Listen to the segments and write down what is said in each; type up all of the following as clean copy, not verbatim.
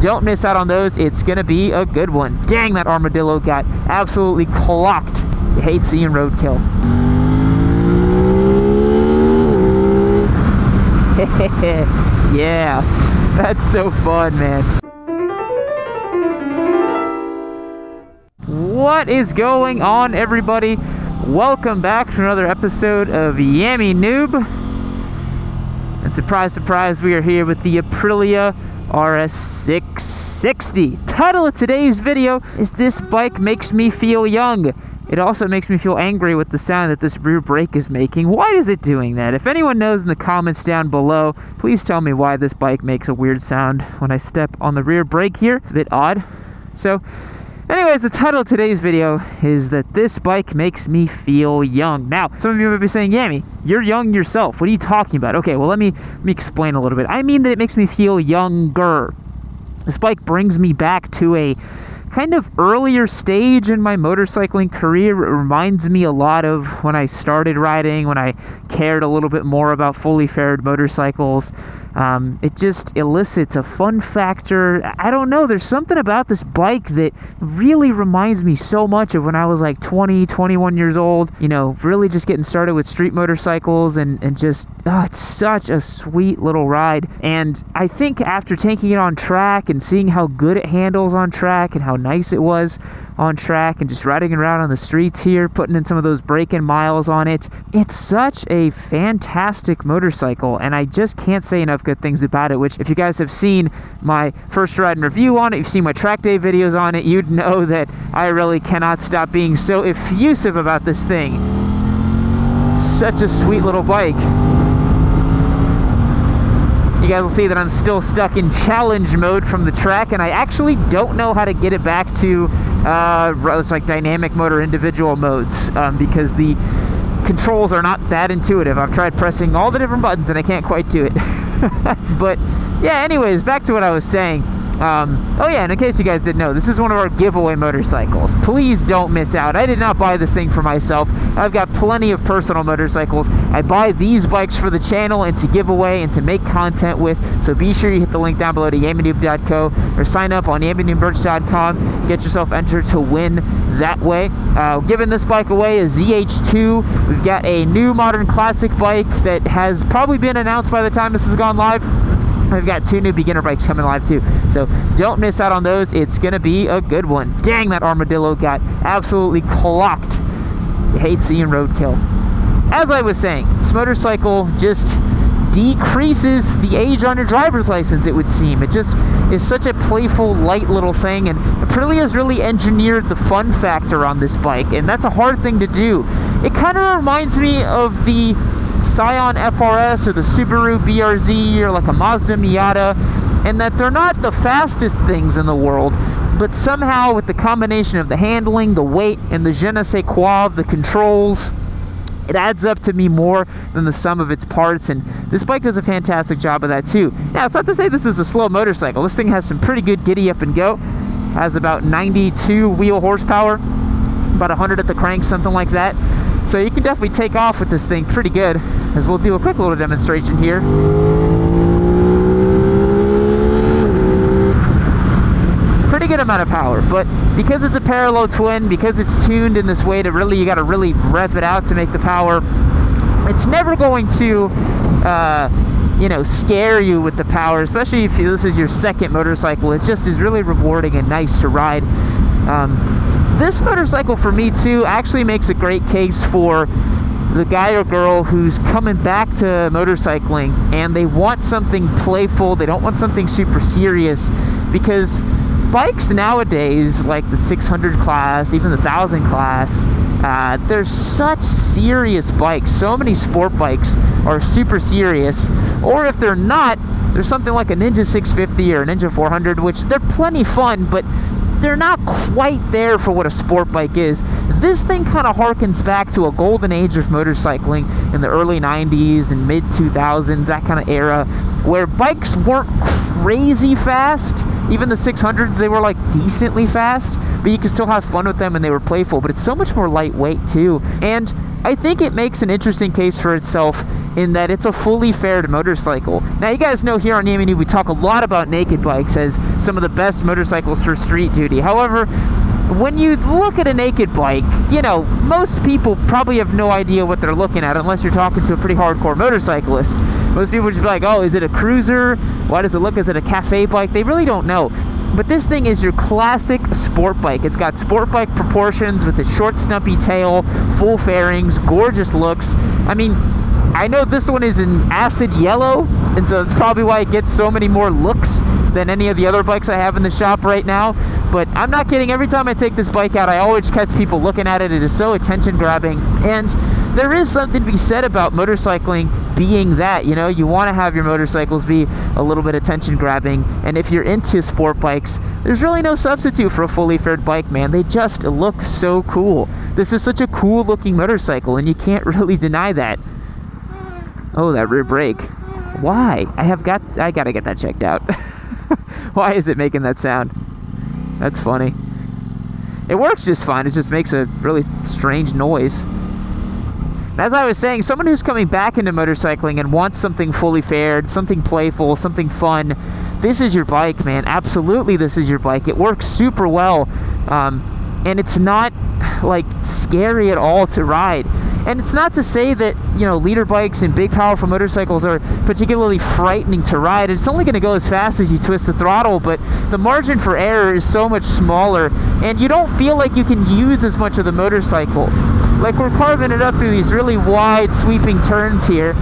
don't miss out on those. It's gonna be a good one. Dang, that armadillo got absolutely clocked. You hate seeing roadkill. Yeah, that's so fun, man. What is going on, everybody? Welcome back to another episode of Yammie Noob. And surprise, surprise, we are here with the Aprilia RS660. Title of today's video is "This Bike Makes Me Feel Young." It also makes me feel angry with the sound that this rear brake is making. Why is it doing that? If anyone knows in the comments down below, please tell me why this bike makes a weird sound when I step on the rear brake here. It's a bit odd. So, anyways, the title of today's video is that this bike makes me feel young. Now, some of you might be saying, Yammie, you're young yourself. What are you talking about? Okay, well, let me explain a little bit. I mean that it makes me feel younger. This bike brings me back to a kind of earlier stage in my motorcycling career. It reminds me a lot of when I started riding, when I cared a little bit more about fully faired motorcycles. It just elicits a fun factor. I don't know, there's something about this bike that really reminds me so much of when I was like 20, 21 years old, you know, really just getting started with street motorcycles and just, it's such a sweet little ride. And I think after taking it on track and seeing how good it handles on track and how nice it was on track and just riding around on the streets here, putting in some of those break-in miles on it, it's such a fantastic motorcycle, and I just can't say enough good things about it, which if you guys have seen my first ride and review on it, you've seen my track day videos on it, you'd know that I really cannot stop being so effusive about this thing. It's such a sweet little bike. You guys will see that I'm still stuck in challenge mode from the track, and I actually don't know how to get it back to it's like dynamic mode or individual modes, because the controls are not that intuitive. I've tried pressing all the different buttons and I can't quite do it. But yeah, anyways, back to what I was saying. Oh yeah, and in case you guys didn't know, this is one of our giveaway motorcycles. Please don't miss out. I did not buy this thing for myself. I've got plenty of personal motorcycles. I buy these bikes for the channel and to give away and to make content with. So be sure you hit the link down below to yammynoob.co or sign up on yammynoobmerch.com. Get yourself entered to win that way. Giving this bike away, a ZH2. We've got a new modern classic bike that has probably been announced by the time this has gone live. We've got 2 new beginner bikes coming live too, so don't miss out on those. It's gonna be a good one. Dang, that armadillo got absolutely clocked. You hate seeing roadkill. As I was saying, this motorcycle just decreases the age on your driver's license, it would seem. It just is such a playful, light little thing, and Aprilia has really engineered the fun factor on this bike, and that's a hard thing to do. It kind of reminds me of the Scion FRS or the Subaru BRZ or like a Mazda Miata, and that they're not the fastest things in the world, but somehow with the combination of the handling, the weight, and the je ne sais quoi of the controls, it adds up to me more than the sum of its parts, and this bike does a fantastic job of that too. Now, it's not to say this is a slow motorcycle. This thing has some pretty good giddy up and go. Has about 92 wheel horsepower, about 100 at the crank, something like that. So you can definitely take off with this thing pretty good, as we'll do a quick little demonstration here. Pretty good amount of power, but because it's a parallel twin, because it's tuned in this way to really, you gotta really rev it out to make the power, it's never going to, you know, scare you with the power, especially if this is your second motorcycle. It just is really rewarding and nice to ride. This motorcycle for me too actually makes a great case for the guy or girl who's coming back to motorcycling and they want something playful, they don't want something super serious, because bikes nowadays, like the 600 class, even the 1000 class, they're such serious bikes. So many sport bikes are super serious, or if they're not, there's something like a Ninja 650 or a Ninja 400, which they're plenty fun, but they're not quite there for what a sport bike is. This thing kind of harkens back to a golden age of motorcycling in the early 90s and mid 2000s, that kind of era, where bikes weren't crazy fast. Even the 600s, they were like decently fast, but you could still have fun with them and they were playful. But it's so much more lightweight too. And I think it makes an interesting case for itself in that it's a fully fared motorcycle. Now, you guys know here on Yammie Noob, we talk a lot about naked bikes as some of the best motorcycles for street duty. However, when you look at a naked bike, you know, most people probably have no idea what they're looking at unless you're talking to a pretty hardcore motorcyclist. Most people just be like, oh, is it a cruiser? Why does it look? Is it a cafe bike? They really don't know. But this thing is your classic sport bike. It's got sport bike proportions with a short, stumpy tail, full fairings, gorgeous looks. I mean, I know this one is in acid yellow, and so it's probably why it gets so many more looks than any of the other bikes I have in the shop right now. But I'm not kidding. Every time I take this bike out, I always catch people looking at it. It is so attention-grabbing. And there is something to be said about motorcycling being that, you know, you want to have your motorcycles be a little bit attention-grabbing. And if you're into sport bikes, there's really no substitute for a fully fared bike, man. They just look so cool. This is such a cool-looking motorcycle, and you can't really deny that. Oh, that rear brake. Why? I gotta get that checked out. Why is it making that sound? That's funny. It works just fine. It just makes a really strange noise. As I was saying, someone who's coming back into motorcycling and wants something fully fared, something playful, something fun, this is your bike, man. Absolutely, this is your bike. It works super well, and it's not like scary at all to ride. And it's not to say that, you know, leader bikes and big powerful motorcycles are particularly frightening to ride. It's only going to go as fast as you twist the throttle, but the margin for error is so much smaller, and you don't feel like you can use as much of the motorcycle. Like, we're carving it up through these really wide sweeping turns here,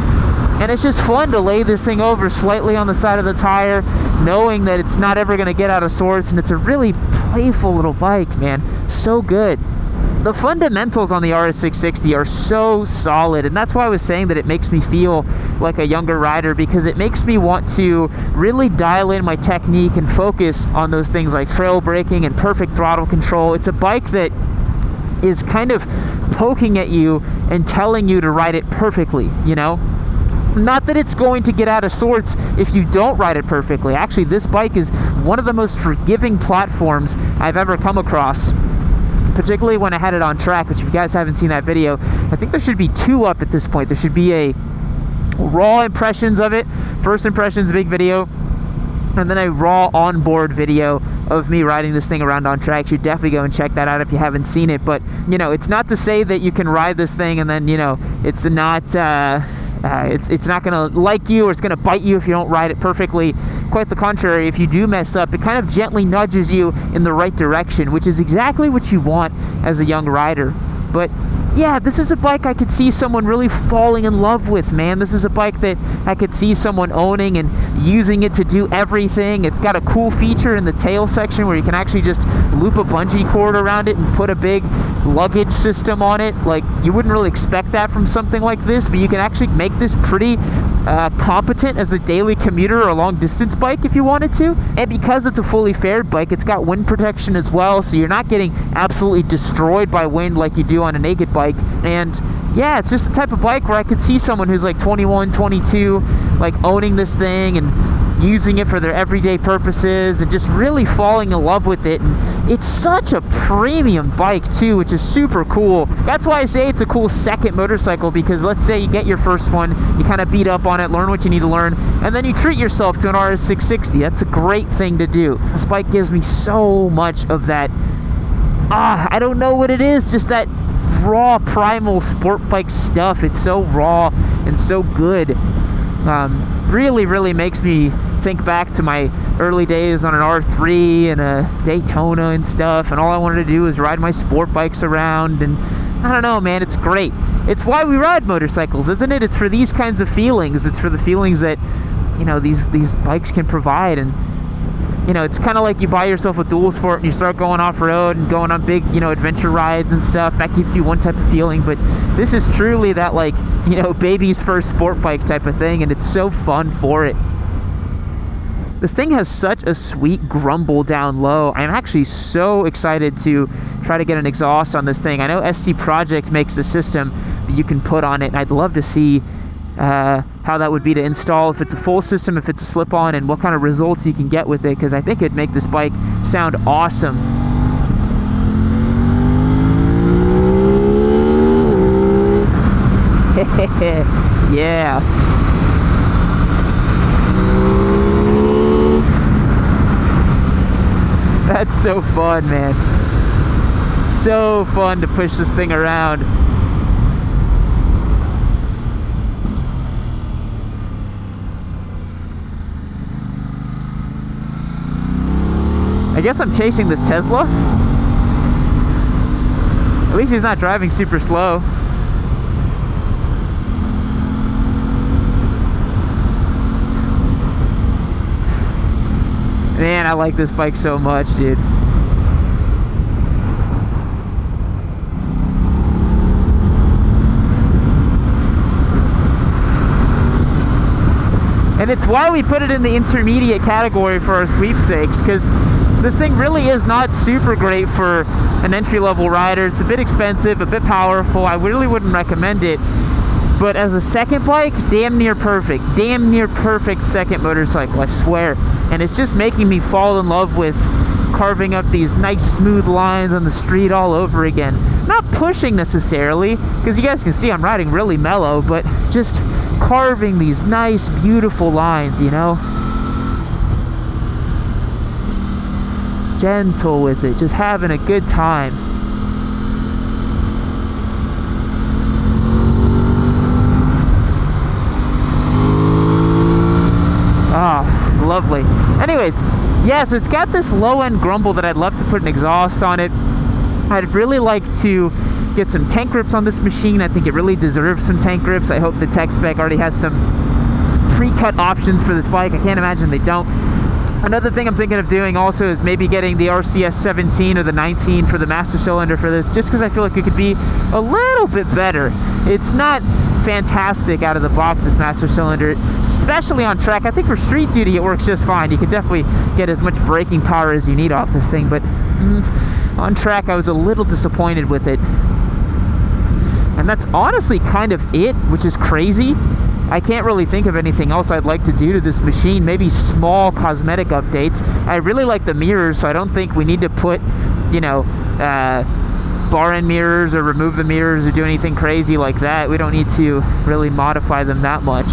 and it's just fun to lay this thing over slightly on the side of the tire, knowing that it's not ever going to get out of sorts, and it's a really playful little bike, man. So good. The fundamentals on the RS660 are so solid, and that's why I was saying that it makes me feel like a younger rider, because it makes me want to really dial in my technique and focus on those things like trail braking and perfect throttle control. It's a bike that is kind of poking at you and telling you to ride it perfectly, you know? Not that it's going to get out of sorts if you don't ride it perfectly. Actually, this bike is one of the most forgiving platforms I've ever come across, particularly when I had it on track, which if you guys haven't seen that video, I think there should be 2 up at this point. There should be a raw impressions of it, first impressions big video, and then a raw onboard video of me riding this thing around on track. You should definitely go and check that out if you haven't seen it. But, you know, it's not to say that you can ride this thing and then, you know, it's not it's not gonna like you or it's gonna bite you if you don't ride it perfectly. Quite the contrary, if you do mess up, it kind of gently nudges you in the right direction, which is exactly what you want as a young rider. But yeah, this is a bike I could see someone really falling in love with, man. This is a bike that I could see someone owning and using it to do everything. It's got a cool feature in the tail section where you can actually just loop a bungee cord around it and put a big luggage system on it. Like, you wouldn't really expect that from something like this, but you can actually make this pretty competent as a daily commuter or a long distance bike if you wanted to. And because it's a fully fared bike, it's got wind protection as well, so you're not getting absolutely destroyed by wind like you do on a naked bike. And yeah, it's just the type of bike where I could see someone who's like 21, 22, like owning this thing and using it for their everyday purposes and just really falling in love with it. And it's such a premium bike too, which is super cool. That's why I say it's a cool second motorcycle, because let's say you get your first one, you kind of beat up on it, learn what you need to learn, and then you treat yourself to an RS660. That's a great thing to do. This bike gives me so much of that, I don't know what it is, just that raw primal sport bike stuff. It's so raw and so good. Really makes me think back to my early days on an R3 and a Daytona and stuff, and all I wanted to do was ride my sport bikes around. And I don't know, man, it's great. It's why we ride motorcycles, isn't it? It's for these kinds of feelings. It's for the feelings that, you know, these bikes can provide. And you know, it's kind of like you buy yourself a dual sport and you start going off-road and going on big, you know, adventure rides and stuff. That gives you one type of feeling, but this is truly that, like, you know, baby's first sport bike type of thing, and it's so fun for it. This thing has such a sweet grumble down low. I'm actually so excited to try to get an exhaust on this thing. I know SC Project makes a system that you can put on it, and I'd love to see how that would be to install, if it's a full system, if it's a slip-on, and what kind of results you can get with it, because I think it'd make this bike sound awesome. Yeah. That's so fun, man. So fun to push this thing around. I guess I'm chasing this Tesla. At least he's not driving super slow. Man, I like this bike so much, dude. And it's why we put it in the intermediate category for our sweepstakes, because this thing really is not super great for an entry-level rider. It's a bit expensive, a bit powerful. I really wouldn't recommend it. But as a second bike, damn near perfect. Damn near perfect second motorcycle, I swear. And it's just making me fall in love with carving up these nice smooth lines on the street all over again. Not pushing necessarily, because you guys can see I'm riding really mellow, but just carving these nice, beautiful lines, you know? Gentle with it, just having a good time. Ah, lovely. Anyways, yeah, so it's got this low-end grumble that I'd love to put an exhaust on it. I'd really like to get some tank grips on this machine. I think it really deserves some tank grips. I hope the tech spec already has some pre-cut options for this bike. I can't imagine they don't. Another thing I'm thinking of doing also is maybe getting the RCS 17 or the 19 for the master cylinder for this, just because I feel like it could be a little bit better. It's not fantastic out of the box, this master cylinder, especially on track. I think for street duty it works just fine. You can definitely get as much braking power as you need off this thing, but on track I was a little disappointed with it. And that's honestly kind of it, which is crazy. I can't really think of anything else I'd like to do to this machine. Maybe small cosmetic updates. I really like the mirrors, so I don't think we need to put, you know, bar end mirrors or remove the mirrors or do anything crazy like that. We don't need to really modify them that much.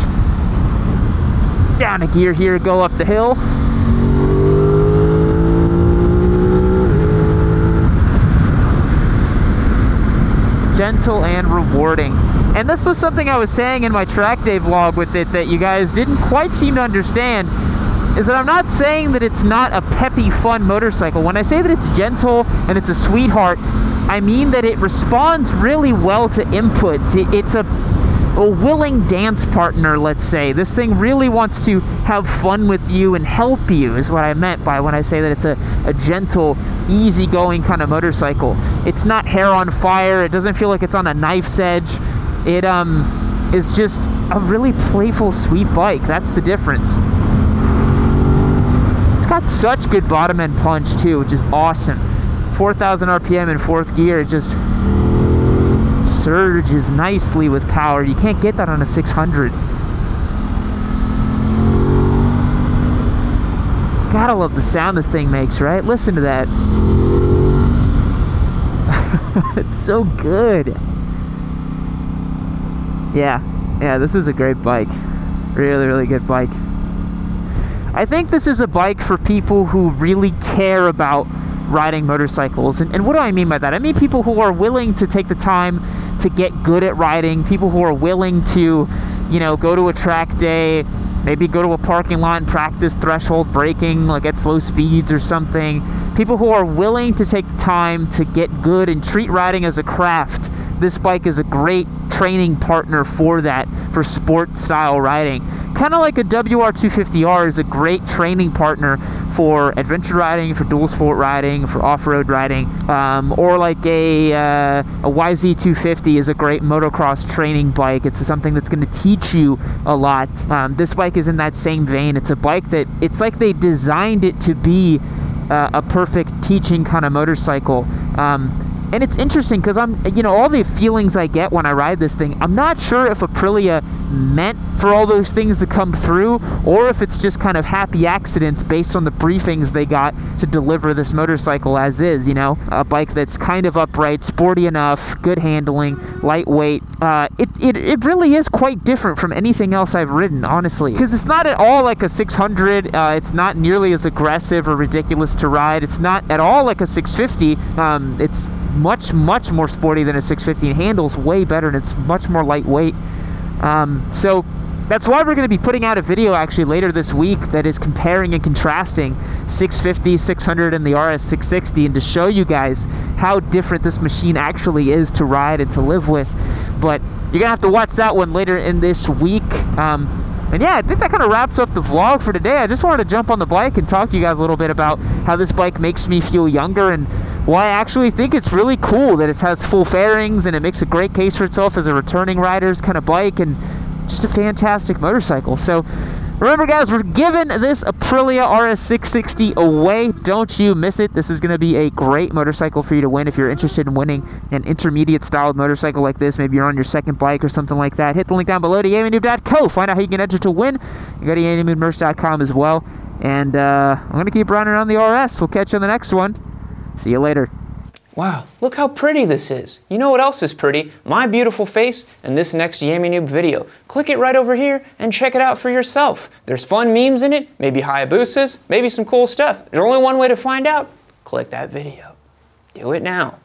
Down a gear here, go up the hill. Gentle and rewarding. And this was something I was saying in my track day vlog with it that you guys didn't quite seem to understand, is that I'm not saying that it's not a peppy, fun motorcycle. When I say that it's gentle and it's a sweetheart, I mean that it responds really well to inputs. It's a willing dance partner, let's say. This thing really wants to have fun with you and help you, is what I meant by when I say that it's a gentle, easygoing kind of motorcycle. It's not hair on fire. It doesn't feel like it's on a knife's edge. It is just a really playful, sweet bike. That's the difference. It's got such good bottom end punch too, which is awesome. 4,000 RPM in fourth gear. It just surges nicely with power. You can't get that on a 600. Gotta love the sound this thing makes, right? Listen to that. It's so good. Yeah, this is a great bike. Really, really good bike. I think this is a bike for people who really care about riding motorcycles. And what do I mean by that? I mean people who are willing to take the time to get good at riding, people who are willing to, you know, go to a track day, maybe go to a parking lot and practice threshold braking, like at slow speeds or something. People who are willing to take the time to get good and treat riding as a craft. This bike is a great training partner for that, for sport style riding. Kind of like a WR250R is a great training partner for adventure riding, for dual sport riding, for off-road riding, or like a YZ250 is a great motocross training bike. It's something that's going to teach you a lot. This bike is in that same vein. It's a bike that, it's like they designed it to be a perfect teaching kind of motorcycle. And it's interesting because all the feelings I get when I ride this thing, I'm not sure if Aprilia meant for all those things to come through, or if it's just kind of happy accidents based on the briefings they got to deliver this motorcycle as is, a bike that's kind of upright, sporty enough, good handling, lightweight. It really is quite different from anything else I've ridden, honestly, because it's not at all like a 600. It's not nearly as aggressive or ridiculous to ride. It's not at all like a 650. It's much more sporty than a 650 and handles way better, and it's much more lightweight. So that's why we're going to be putting out a video actually later this week that is comparing and contrasting 650, 600, and the RS 660, and to show you guys how different this machine actually is to ride and to live with. But you're going to have to watch that one later in this week. And yeah, I think that kind of wraps up the vlog for today. I just wanted to jump on the bike and talk to you guys a little bit about how this bike makes me feel younger, and why I actually think it's really cool that it has full fairings and it makes a great case for itself as a returning rider's kind of bike, and just a fantastic motorcycle. So remember, guys, we're giving this Aprilia RS 660 away. Don't you miss it. This is going to be a great motorcycle for you to win if you're interested in winning an intermediate styled motorcycle like this. Maybe you're on your second bike or something like that. Hit the link down below to YammieNoob.co. Find out how you can enter to win. You go to YammieNoobMerch.com as well. And I'm going to keep running around the RS. We'll catch you on the next one. See you later. Wow, look how pretty this is. You know what else is pretty? My beautiful face and this next Yammie Noob video. Click it right over here and check it out for yourself. There's fun memes in it, maybe Hayabusas, maybe some cool stuff. There's only one way to find out. Click that video. Do it now.